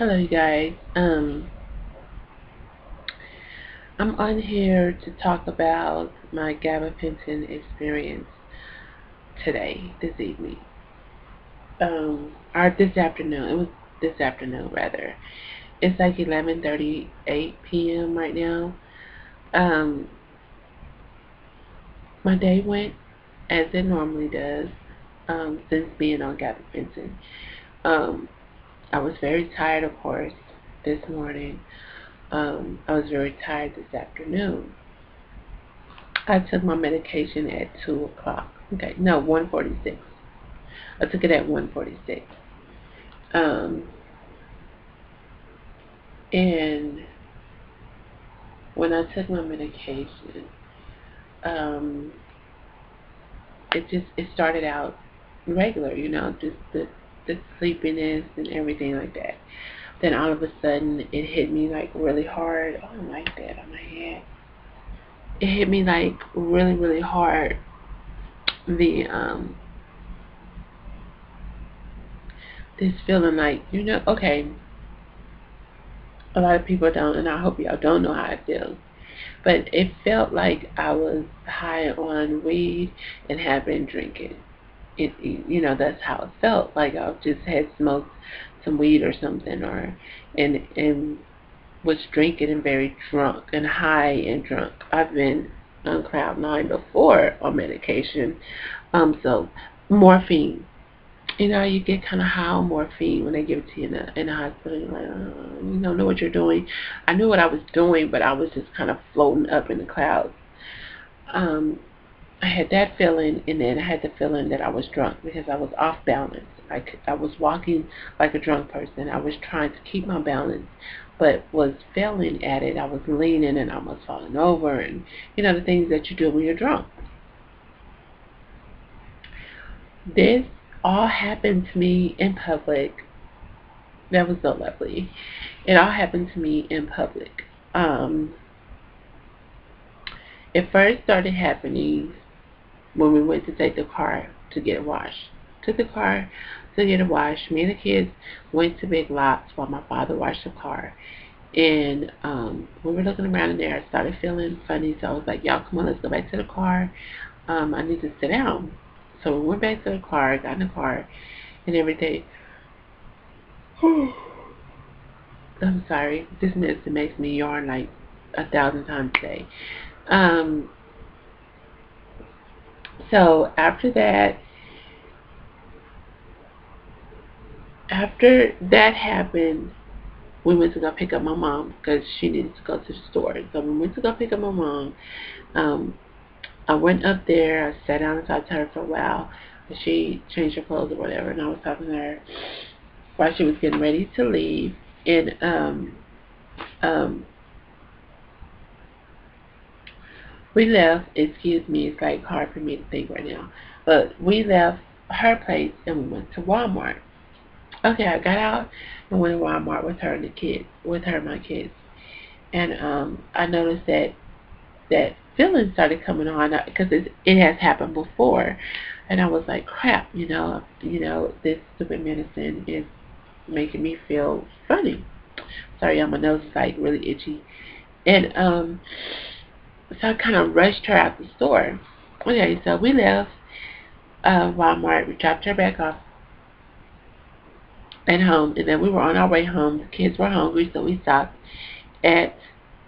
Hello, you guys. I'm on here to talk about my Gabapentin experience today, this evening, or this afternoon. It was this afternoon, rather. It's like 11:38 p.m. right now. Um, my day went as it normally does. Since being on Gabapentin, um, I was very tired, of course, this morning. I was very tired this afternoon. I took my medication at 2 o'clock. Okay, no, 1:46. I took it at 1:46. Um, and when I took my medication, um, it started out regular, just the sleepiness and everything like that. Then all of a sudden, it hit me like really hard. Oh, I don't like that on my head. It hit me like really, really hard. The this feeling like, okay, a lot of people don't, and I hope y'all don't know how I feel. But it felt like I was high on weed and had been drinking. That's how it felt. Like I just had smoked some weed or something, or and was drinking and very drunk and high and drunk. I've been on cloud nine before on medication. So morphine. You get kind of high on morphine when they give it to you in the hospital. You're like, you don't know what you're doing. I knew what I was doing, but I was just kind of floating up in the clouds. Um, I had that feeling, and then I had the feeling that I was drunk because I was off balance. I was walking like a drunk person. I was trying to keep my balance, but was failing at it. I was leaning and almost falling over, and the things that you do when you're drunk. This all happened to me in public. That was so lovely. It all happened to me in public. It first started happening when we went to take the car to get a wash. Took the car to get a wash. Me and the kids went to Big Lots while my father washed the car. And we were looking around in there. I started feeling funny, so I was like, y'all, come on, let's go back to the car. I need to sit down. So we went back to the car, got in the car, and everything. I'm sorry. This medicine makes me yawn like 1,000 times a day. Um, so after that happened, we went to go pick up my mom because she needed to go to the store. So we went to go pick up my mom. Um, I went up there. I sat down and talked to her for a while. She changed her clothes or whatever, and I was talking to her while she was getting ready to leave. And um, we left. Excuse me, it's like hard for me to think right now. But we left her place and we went to Walmart. Okay, I got out and went to Walmart with her and the kids, with her and my kids. And I noticed that feeling started coming on because it has happened before, and I was like, crap, this stupid medicine is making me feel funny. Sorry, my nose is like really itchy, and so I kind of rushed her out the store. Okay, so we left Walmart. We dropped her back off at home, and then we were on our way home. The kids were hungry, so we stopped at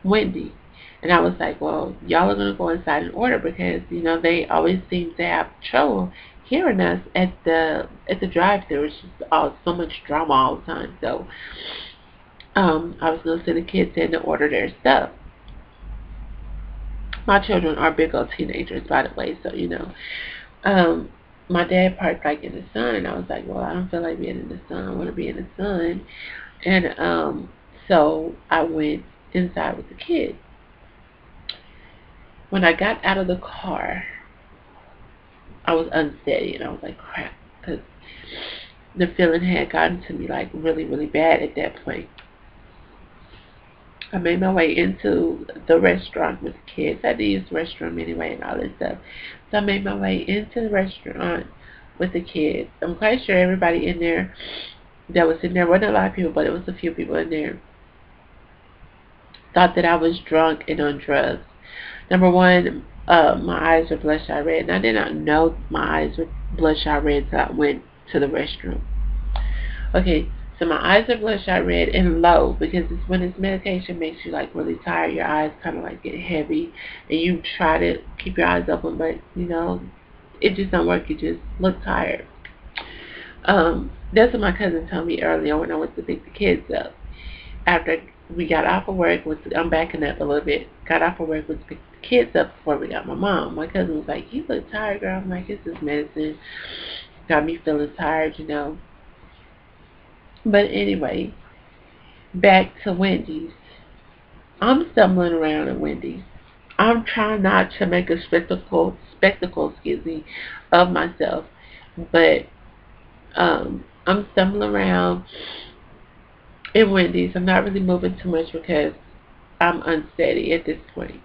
Wendy's. And I was like, well, y'all are going to go inside and order because, they always seem to have trouble hearing us at the drive-thru. It's just so much drama all the time. So I was going to send the kids in to order their stuff. My children are big old teenagers, by the way, so, Um, my dad parked like in the sun, and I was like, well, I don't feel like being in the sun. I want to be in the sun. And so I went inside with the kids. When I got out of the car, I was unsteady, and I was like, crap, because the feeling had gotten to me like really, really bad at that point. I made my way into the restaurant with the kids. I had to use the restroom anyway and all this stuff. So I made my way into the restaurant with the kids. I'm quite sure everybody in there that was in there. Wasn't a lot of people, but it was a few people in there. Thought that I was drunk and on drugs. Number one, my eyes were bloodshot red, and I did not know my eyes were bloodshot red until I went to the restroom. Okay, so my eyes are bloodshot red and low because it's when this medication makes you like really tired. Your eyes kind of like get heavy, and you try to keep your eyes open, but it just don't work. You just look tired. That's what my cousin told me earlier when I went to pick the kids up. After we got off of work, I'm backing up a little bit. Got off of work, was to pick the kids up before we got my mom. My cousin was like, "You look tired, girl." I'm like, "It's this medicine. Got me feeling tired." But anyway, back to Wendy's. I'm stumbling around at Wendy's. I'm trying not to make a spectacle, of myself, but I'm stumbling around in Wendy's. I'm not really moving too much because I'm unsteady at this point.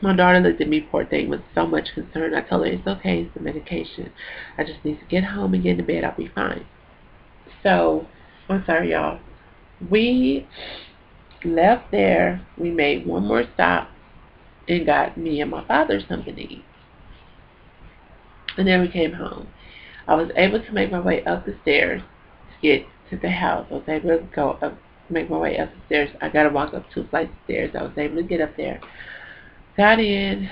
My daughter looked at me, poor thing, with so much concern. I told her it's okay, it's the medication. I just need to get home and get into bed. I'll be fine. So, I'm sorry, y'all. We left there. We made one more stop and got me and my father something to eat. And then we came home. I was able to make my way up the stairs to get to the house. I was able to go up, make my way up the stairs. I got to walk up 2 flights of stairs. I was able to get up there. Got in,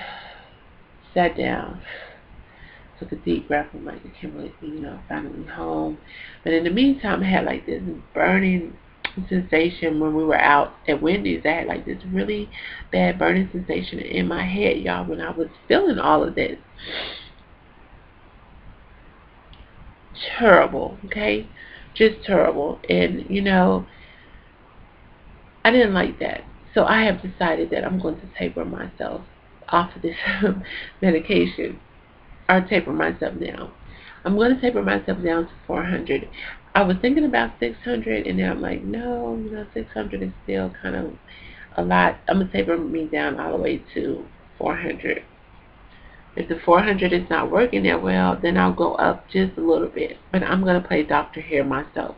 sat down, took a deep breath. I'm like, I can't believe, finally home. But in the meantime, I had like this burning sensation when we were out at Wendy's. I had like this really bad burning sensation in my head, y'all, when I was feeling all of this. Terrible, okay? Just terrible. And, I didn't like that. So I have decided that I'm going to taper myself off of this medication, or taper myself down. I'm going to taper myself down to 400. I was thinking about 600, and then I'm like, no, 600 is still kind of a lot. I'm going to taper me down all the way to 400. If the 400 is not working that well, then I'll go up just a little bit. But I'm going to play doctor here myself.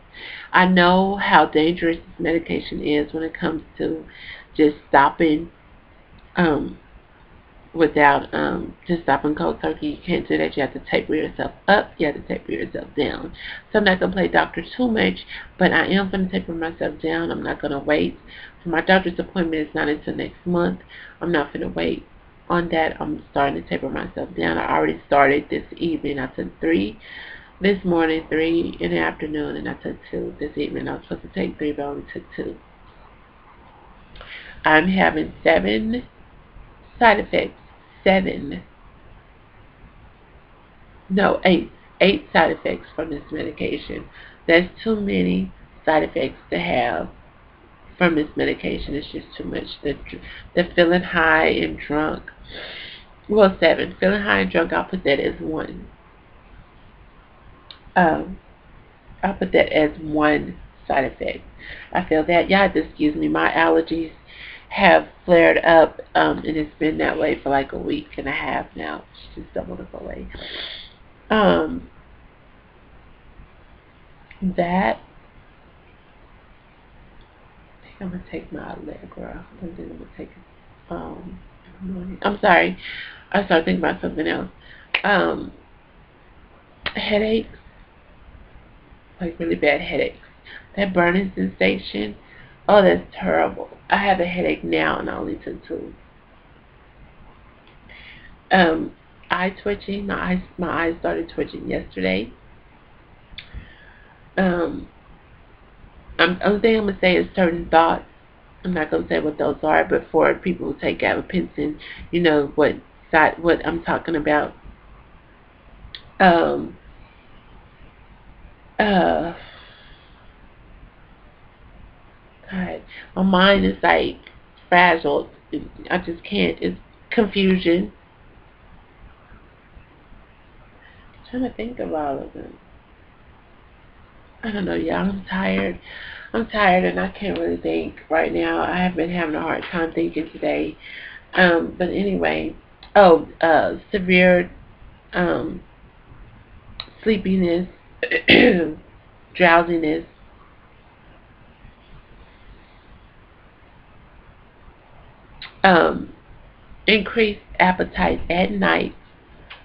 I know how dangerous this medication is when it comes to just stopping without just stopping cold turkey. You can't do that. You have to taper yourself up. You have to taper yourself down. So I'm not going to play doctor too much, but I am going to taper myself down. I'm not going to wait. For my doctor's appointment, it's not until next month. I'm not going to wait on that. I'm starting to taper myself down. I already started this evening. I took 3 this morning, 3 in the afternoon, and I took 2 this evening. I was supposed to take 3, but I only took 2. I'm having 7 side effects. 7. No, 8. 8 side effects from this medication. That's too many side effects to have from this medication. It's just too much. The feeling high and drunk. Well, 7. Feeling high and drunk, I'll put that as 1. I'll put that as 1 side effect. I feel that. Y'all have to excuse me. My allergies have flared up, and it's been that way for like a week and a half now. It's just double the away. That, I think I'm going to take my Allegra, and then I'm going to take I'm sorry. I started thinking about something else. Headaches, like really bad headaches. That burning sensation, oh, that's terrible. I have a headache now, and I only took 2. Eye twitching. My eyes started twitching yesterday. Only thing I'm gonna say is certain thoughts. I'm not gonna say what those are, but for people who take Gabapentin, you know what I'm talking about. God, my mind is like frazzled. I just can't. It's confusion. I'm trying to think of all of them. I don't know, y'all. I'm tired. And I can't really think right now. I have been having a hard time thinking today. But anyway, severe sleepiness, drowsiness, increased appetite at night.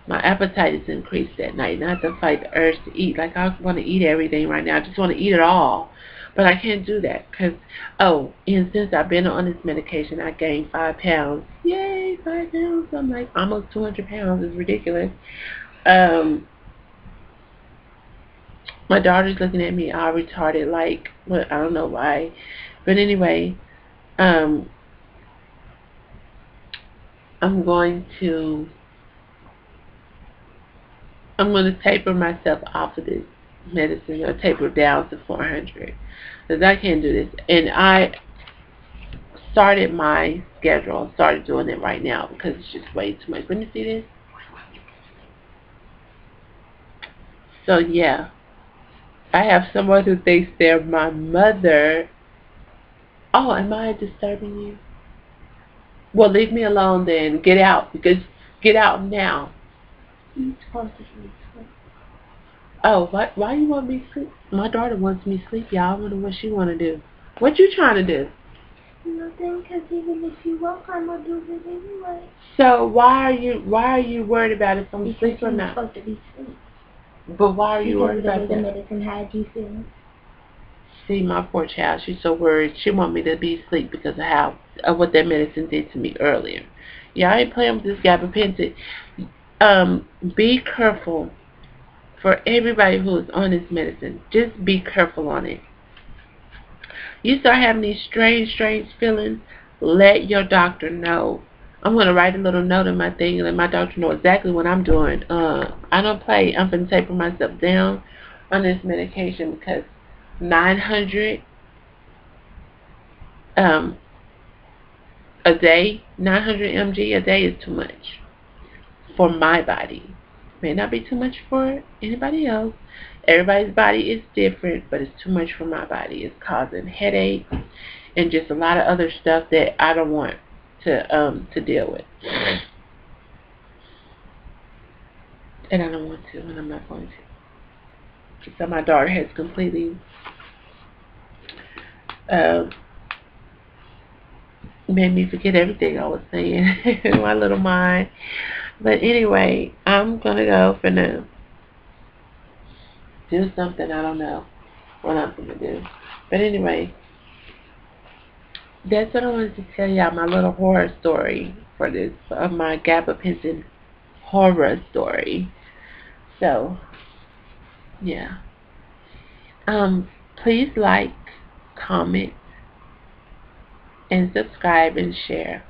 My appetite is increased at night, not to fight the urge to eat. Like, I want to eat everything right now. I just want to eat it all. But I can't do that because, and since I've been on this medication, I gained 5 pounds. Yay, 5 pounds. I'm like almost 200 pounds. It's ridiculous. My daughter's looking at me all retarded, like, well, I don't know why. But anyway, I'm going to taper myself off of this medicine, or taper down to 400, because I can't do this. And I started my schedule. Started doing it right now because it's just way too much. Let me see this. So yeah, I have someone who thinks they're my mother. Oh, am I disturbing you? Well, leave me alone then. Get out, because get out now. Oh, why you want me to sleep? My daughter wants me to sleep, y'all. I wonder what she want to do. What you trying to do? Nothing, because even if you woke, I'm going to do it anyway. So why are you worried about if I'm asleep or not? You're supposed to be asleep. But why are you worried about that? Because the medicine had you feeling. See, my poor child, she's so worried. She want me to be asleep because of what that medicine did to me earlier. Yeah, I ain't playing with this gabapentin. Be careful. For everybody who is on this medicine, just be careful on it. You start having these strange feelings, let your doctor know. I'm going to write a little note in my thing and let my doctor know exactly what I'm doing. I don't play. I'm going to taper myself down on this medication because 900 a day, 900 mg a day is too much for my body. May not be too much for anybody else. Everybody's body is different, but it's too much for my body. It's causing headaches and just a lot of other stuff that I don't want to deal with. And I don't want to, and I'm not going to. So my daughter has completely made me forget everything I was saying in my little mind. But anyway, I'm gonna go for now. Do something, I don't know what I'm gonna do. But anyway, that's what I wanted to tell y'all, my little horror story for this, my gabapentin horror story. So, yeah. Please like, comment, and subscribe and share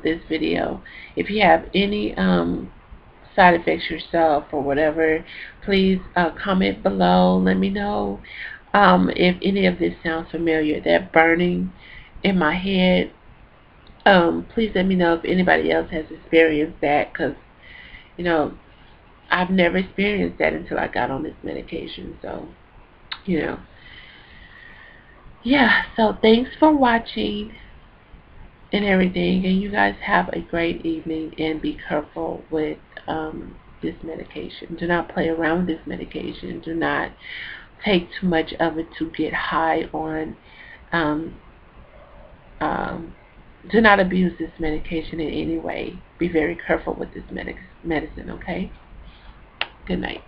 this video. If you have any side effects yourself or whatever, please comment below. Let me know if any of this sounds familiar. That burning in my head, please let me know if anybody else has experienced that, because I've never experienced that until I got on this medication. So yeah, so thanks for watching and everything, and you guys have a great evening, and be careful with this medication. Do not play around with this medication. Do not take too much of it to get high on. Do not abuse this medication in any way. Be very careful with this medicine, okay? Good night.